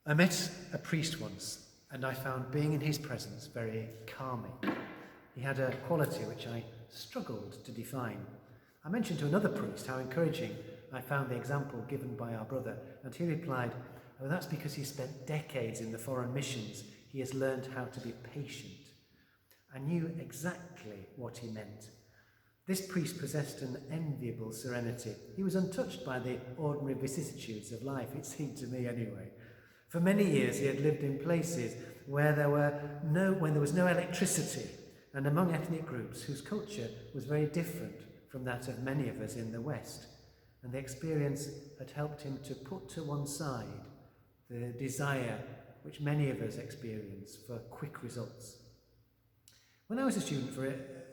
I met a priest once, and I found being in his presence very calming. He had a quality which I struggled to define. I mentioned to another priest how encouraging I found the example given by our brother, and he replied, "Oh, that's because he spent decades in the foreign missions. He has learned how to be patient." I knew exactly what he meant. This priest possessed an enviable serenity. He was untouched by the ordinary vicissitudes of life, it seemed to me anyway. For many years he had lived in places where there was no electricity, and among ethnic groups whose culture was very different from that of many of us in the West. And the experience had helped him to put to one side the desire which many of us experience for quick results. When I was a student for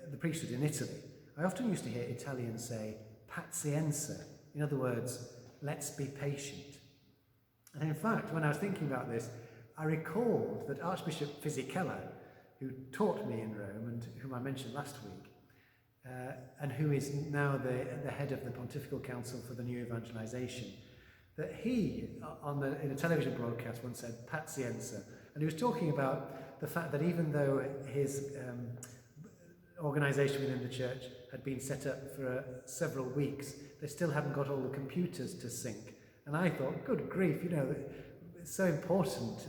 the priesthood in Italy, I often used to hear Italians say, "Pazienza," in other words, "let's be patient." And in fact, when I was thinking about this, I recalled that Archbishop Fisichella, who taught me in Rome and whom I mentioned last week, and who is now the head of the Pontifical Council for the New Evangelization, that he, in a television broadcast, once said, "Pazienza." And he was talking about the fact that even though his organisation within the church had been set up for several weeks, they still hadn't got all the computers to sync. And I thought, good grief, it's so important,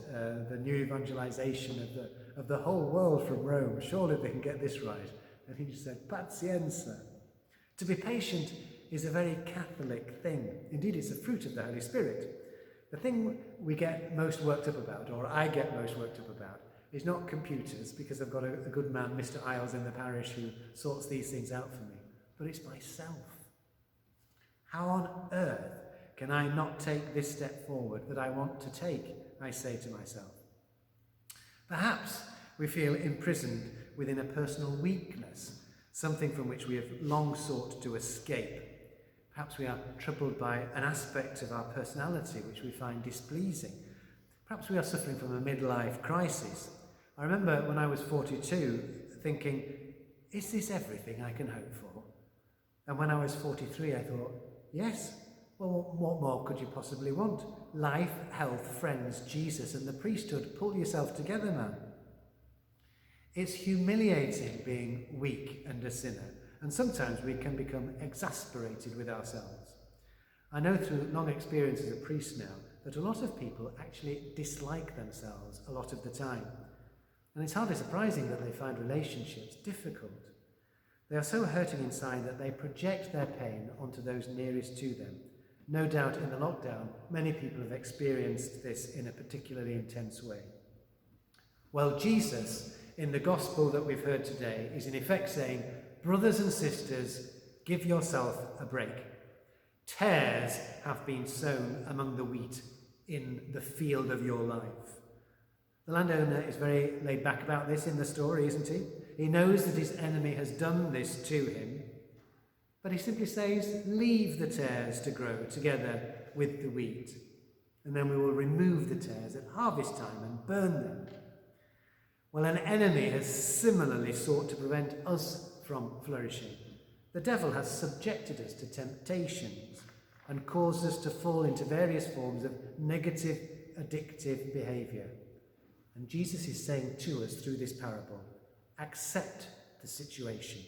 the new evangelization of the whole world from Rome. Surely they can get this right. And he just said, "Pazienza." To be patient is a very Catholic thing. Indeed, it's a fruit of the Holy Spirit. The thing we get most worked up about, or I get most worked up about, is not computers, because I've got a good man, Mr. Isles, in the parish who sorts these things out for me, but it's myself. How on earth can I not take this step forward that I want to take, I say to myself. Perhaps we feel imprisoned within a personal weakness, something from which we have long sought to escape. Perhaps we are troubled by an aspect of our personality which we find displeasing. Perhaps we are suffering from a midlife crisis. I remember when I was 42 thinking, is this everything I can hope for? And when I was 43 I thought, yes, well, what more could you possibly want? Life, health, friends, Jesus and the priesthood. Pull yourself together, man. It's humiliating being weak and a sinner, and sometimes we can become exasperated with ourselves. I know through long experience as a priest now that a lot of people actually dislike themselves a lot of the time. And it's hardly surprising that they find relationships difficult. They are so hurting inside that they project their pain onto those nearest to them. No doubt in the lockdown, many people have experienced this in a particularly intense way. Well, Jesus, in the gospel that we've heard today, is in effect saying, brothers and sisters, give yourself a break. Tares have been sown among the wheat in the field of your life. The landowner is very laid back about this in the story, isn't he? He knows that his enemy has done this to him, but he simply says, leave the tares to grow together with the wheat, and then we will remove the tares at harvest time and burn them. Well, an enemy has similarly sought to prevent us from flourishing. The devil has subjected us to temptations and caused us to fall into various forms of negative, addictive behaviour. And Jesus is saying to us through this parable, accept the situation,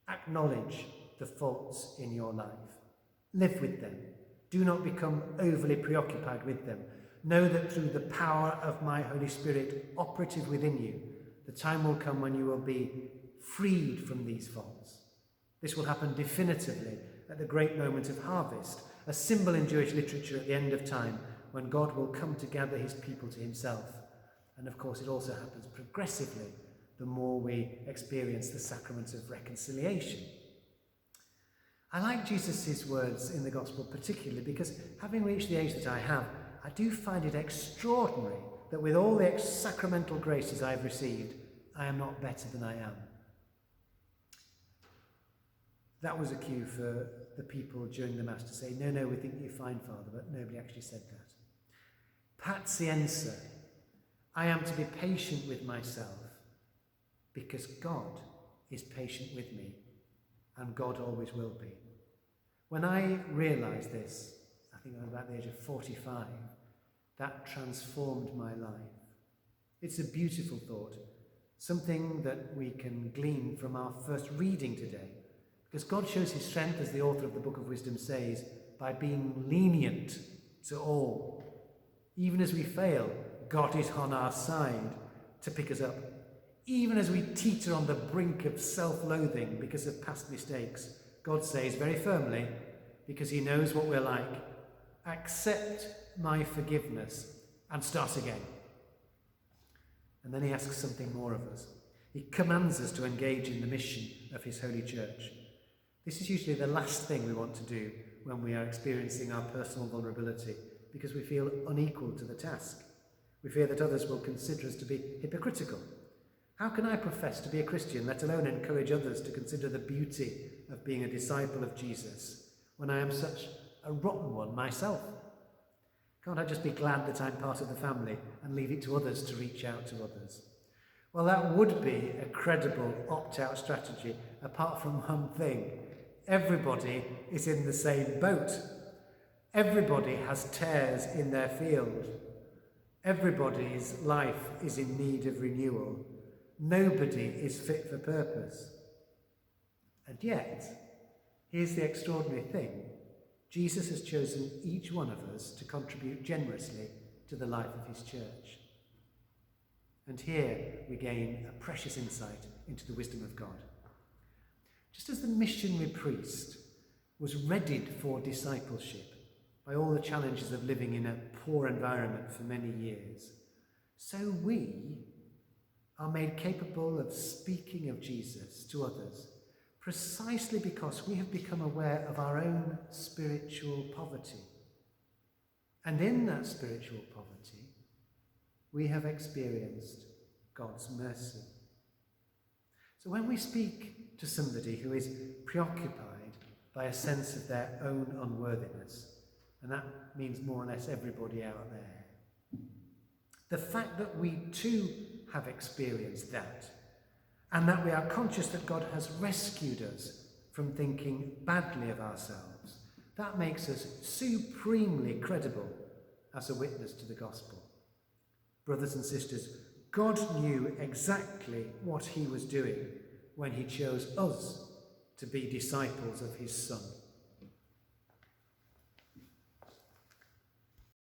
acknowledge the faults in your life, live with them, do not become overly preoccupied with them. Know that through the power of my Holy Spirit operative within you, the time will come when you will be freed from these faults. This will happen definitively at the great moment of harvest, a symbol in Jewish literature at the end of time when God will come to gather his people to himself. And of course it also happens progressively the more we experience the sacrament of reconciliation. I like Jesus' words in the gospel particularly because having reached the age that I have, I do find it extraordinary that with all the sacramental graces I've received, I am not better than I am. That was a cue for the people during the Mass to say, no, we think you're fine, Father, but nobody actually said that. Pazienza. I am to be patient with myself because God is patient with me and God always will be. When I realised this, I think I was about the age of 45, that transformed my life. It's a beautiful thought, something that we can glean from our first reading today, because God shows his strength, as the author of the Book of Wisdom says, by being lenient to all. Even as we fail, God is on our side to pick us up. Even as we teeter on the brink of self-loathing because of past mistakes, God says very firmly, because he knows what we're like, accept my forgiveness and start again. And then he asks something more of us. He commands us to engage in the mission of his holy church. This is usually the last thing we want to do when we are experiencing our personal vulnerability, because we feel unequal to the task. We fear that others will consider us to be hypocritical. How can I profess to be a Christian, let alone encourage others to consider the beauty of being a disciple of Jesus, when I am such a rotten one myself? Can't I just be glad that I'm part of the family and leave it to others to reach out to others? Well, that would be a credible opt-out strategy, apart from one thing. Everybody is in the same boat. Everybody has tares in their field. Everybody's life is in need of renewal. Nobody is fit for purpose. And yet, here's the extraordinary thing. Jesus has chosen each one of us to contribute generously to the life of his church. And here we gain a precious insight into the wisdom of God. Just as the missionary priest was readied for discipleship by all the challenges of living in a poor environment for many years, so we are made capable of speaking of Jesus to others precisely because we have become aware of our own spiritual poverty. And in that spiritual poverty, we have experienced God's mercy. So when we speak to somebody who is preoccupied by a sense of their own unworthiness, and that means more or less everybody out there, the fact that we too have experienced that, and that we are conscious that God has rescued us from thinking badly of ourselves, that makes us supremely credible as a witness to the gospel. Brothers and sisters, God knew exactly what he was doing when he chose us to be disciples of his Son.